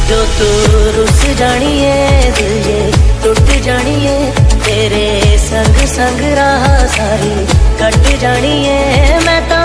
जो तू रुस जानी है दिल ये टूट जानी है, तेरे संग संग राह सारी कट जानी है, मैं तो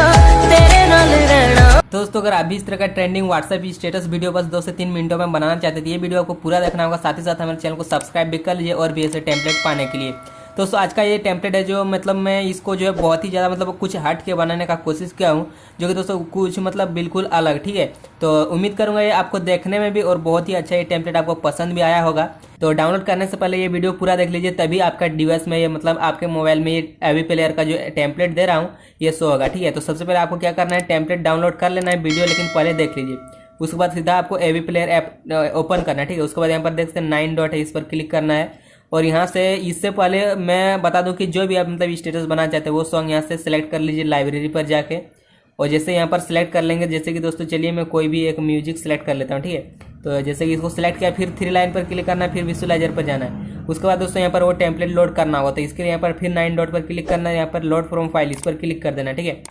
तेरे नाल रहना। दोस्तों अगर आप भी इस तरह का ट्रेंडिंग व्हाट्सएप स्टेटस वीडियो बस 2 से 3 मिनटों में बनाना चाहते थे, ये वीडियो आपको पूरा देखना होगा। साथ ही साथ हमारे चैनल को सब्सक्राइब भी कर लीजिए और भी ऐसे टेम्पलेट पाने के लिए। दोस्तों आज का ये टेम्पलेट है जो मतलब मैं इसको जो है बहुत ही ज़्यादा मतलब कुछ हट के बनाने का कोशिश किया हूँ, जो कि दोस्तों कुछ मतलब बिल्कुल अलग, ठीक है। तो उम्मीद करूँगा ये आपको देखने में भी और बहुत ही अच्छा ये टेम्पलेट आपको पसंद भी आया होगा। तो डाउनलोड करने से पहले ये वीडियो पूरा देख लीजिए, तभी आपका डिवाइस में ये मतलब आपके मोबाइल में ये एवी प्लेयर का जो टेम्पलेट दे रहा हूँ ये शो होगा, ठीक है। तो सबसे पहले आपको क्या करना है, टेम्पलेट डाउनलोड कर लेना है वीडियो, लेकिन पहले देख लीजिए। उसके बाद सीधा आपको एवी प्लेयर ऐप ओपन करना है, ठीक है। उसके बाद यहाँ पर देख सकते हैं 9 डॉट है, इस पर क्लिक करना है। और यहाँ से इससे पहले मैं बता दूं कि जो भी आप मतलब स्टेटस बनाना चाहते हैं वो सॉन्ग यहाँ से सिलेक्ट कर लीजिए लाइब्रेरी पर जाके। और जैसे यहाँ पर सिलेक्ट कर लेंगे, जैसे कि दोस्तों चलिए मैं कोई भी एक म्यूजिक सेलेक्ट कर लेता हूँ, ठीक है। तो जैसे कि इसको सिलेक्ट किया, फिर 3 लाइन पर क्लिक करना है, फिर विजुअलाइजर पर जाना है। उसके बाद दोस्तों यहाँ पर वो टेम्पलेट लोड करना होगा, तो इसके लिए यहाँ पर फिर 9 डॉट पर क्लिक करना है, यहाँ पर लोड फ्रॉम फाइल इस पर क्लिक कर देना, ठीक है।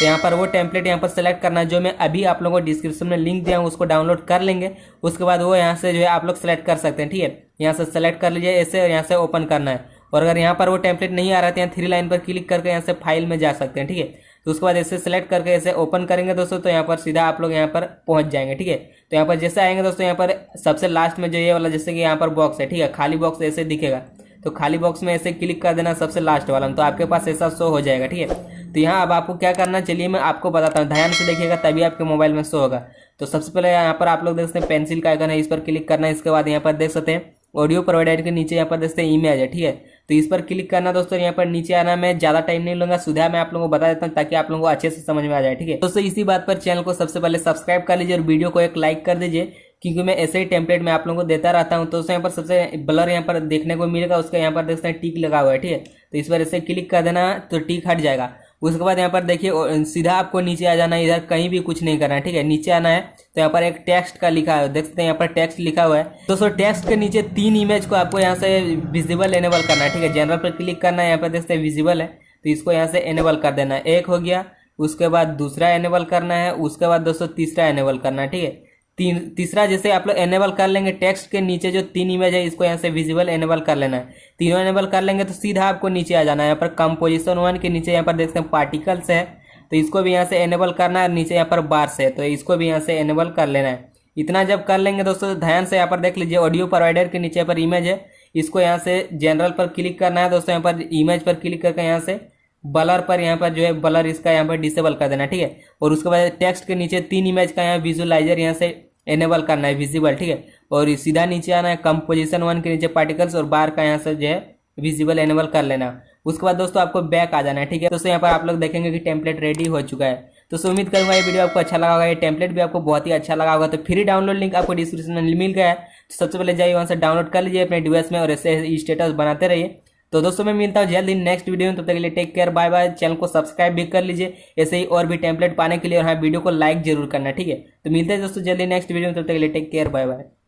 तो यहाँ पर वो टेम्पलेट यहाँ पर सेलेक्ट करना है जो मैं अभी आप लोगों को डिस्क्रिप्शन में लिंक दिया हूँ, उसको डाउनलोड कर लेंगे। उसके बाद वो यहाँ से जो है आप लोग सेलेक्ट कर सकते हैं, ठीक है। यहाँ से सेलेक्ट कर लीजिए ऐसे, और यहाँ से ओपन करना है। और अगर यहाँ पर वो टेम्पलेट नहीं आ रहा है तो यहाँ 3 लाइन पर क्लिक करके यहाँ से फाइल में जा सकते हैं, ठीक है। तो उसके बाद ऐसे सेलेक्ट करके ऐसे ओपन करेंगे दोस्तों, तो यहाँ पर सीधा आप लोग यहाँ पर पहुंच जाएंगे, ठीक है। तो यहाँ पर जैसे आएंगे दोस्तों, यहाँ पर सबसे लास्ट में जो ये वाला जैसे कि यहाँ पर बॉक्स है, ठीक है, खाली बॉक्स ऐसे दिखेगा, तो खाली बॉक्स में ऐसे क्लिक कर देना सबसे लास्ट वाला, तो आपके पास ऐसा शो हो जाएगा, ठीक है। तो यहाँ अब आपको क्या करना है, चलिए मैं आपको बताता हूँ, ध्यान से देखिएगा तभी आपके मोबाइल में शो होगा। तो सबसे पहले यहाँ पर आप लोग देख सकते हैं पेंसिल का आइकन है, इस पर क्लिक करना है। इसके बाद यहाँ पर देख सकते हैं ऑडियो प्रोवाइडर के नीचे यहाँ पर देख सकते हैं इमेज है, ठीक है। तो इस पर क्लिक करना दोस्तों, यहाँ पर नीचे आना। मैं ज़्यादा टाइम नहीं लूंगा, सुधा मैं आप लोगों को बता देता हूँ ताकि आप लोगों को अच्छे से समझ में आ जाए, ठीक है। दोस्तों इसी बात पर चैनल को सबसे पहले सब्सक्राइब कर लीजिए और वीडियो को एक लाइक कर दीजिए, क्योंकि मैं ऐसे ही टेम्पलेट में आप लोगों को देता रहता हूँ। तो यहाँ पर सबसे ब्लर यहाँ पर देखने को मिलेगा, उसका यहाँ पर देखते हैं टिक लगा हुआ है, ठीक है। तो इस पर ऐसे क्लिक कर देना तो टिक हट जाएगा। उसके बाद यहाँ पर देखिए सीधा आपको नीचे आ जाना है, इधर कहीं भी कुछ नहीं करना है, ठीक है। नीचे आना है तो यहाँ पर एक टेक्स्ट का लिखा है, देख सकते हैं यहाँ पर टेक्स्ट लिखा हुआ है दोस्तों। टेक्स्ट के नीचे 3 इमेज को आपको यहाँ से विजिबल एनेबल करना है, ठीक है। जनरल पर क्लिक करना है, यहाँ पर देख सकते हैं विजिबल है, तो इसको यहाँ से एनेबल कर देना है। एक हो गया, उसके बाद दूसरा एनेबल करना है, उसके बाद दोस्तों तीसरा एनेबल करना है, ठीक है। तीसरा जैसे आप लोग एनेबल कर लेंगे, टेक्स्ट के नीचे जो 3 इमेज है इसको यहाँ से विजिबल एनेबल कर लेना है। तीनों एनेबल कर लेंगे तो सीधा आपको नीचे आ जाना है। यहाँ पर कंपोजिशन 1 के नीचे यहाँ पर देखते हैं पार्टिकल्स है, तो इसको भी यहाँ से एनेबल करना है। नीचे यहाँ पर बार्स है, तो इसको भी यहाँ से एनेबल कर लेना है। इतना जब कर लेंगे दोस्तों, ध्यान से यहाँ पर देख लीजिए ऑडियो प्रोवाइडर के नीचे पर इमेज है, इसको यहाँ से जनरल पर क्लिक करना है दोस्तों। यहाँ पर इमेज पर क्लिक करके यहाँ से ब्लर पर यहाँ पर जो है ब्लर इसका यहाँ पर डिसेबल कर देना, ठीक है। और उसके बाद टेक्स्ट के नीचे 3 इमेज का यहाँ विजुअलाइजर यहाँ से एनेबल करना है, विजिबल, ठीक है। और सीधा नीचे आना है, कंपोजिशन 1 के नीचे पार्टिकल्स और बार का यहाँ से जो है विजिबल एनेबल कर लेना। उसके बाद दोस्तों आपको बैक आ जाना है, ठीक है। दोस्तों यहाँ पर आप लोग देखेंगे कि टेम्पलेट रेडी हो चुका है। तो उम्मीद करूंगा ये वीडियो आपको अच्छा लगा होगा, ये टेम्पलेट भी आपको बहुत ही अच्छा लगा होगा। तो फ्री डाउनलोड लिंक आपको डिस्क्रिप्शन में मिल गया है, तो सबसे पहले जाइए वहाँ से डाउनलोड कर लीजिए अपने डिवाइस में और ऐसे स्टेटस बनाते रहिए। तो दोस्तों मैं मिलता हूँ जल्द ही नेक्स्ट वीडियो में, तब तक के लिए take care, bye bye. Channel को सब्सक्राइब भी कर लीजिए ऐसे ही और भी टेम्पलेट पाने के लिए, और हाँ वीडियो को लाइक जरूर करना, ठीक है। तो मिलते हैं दोस्तों जल्दी नेक्स्ट वीडियो में, तब तक के लिए टेक केयर, बाय बाय।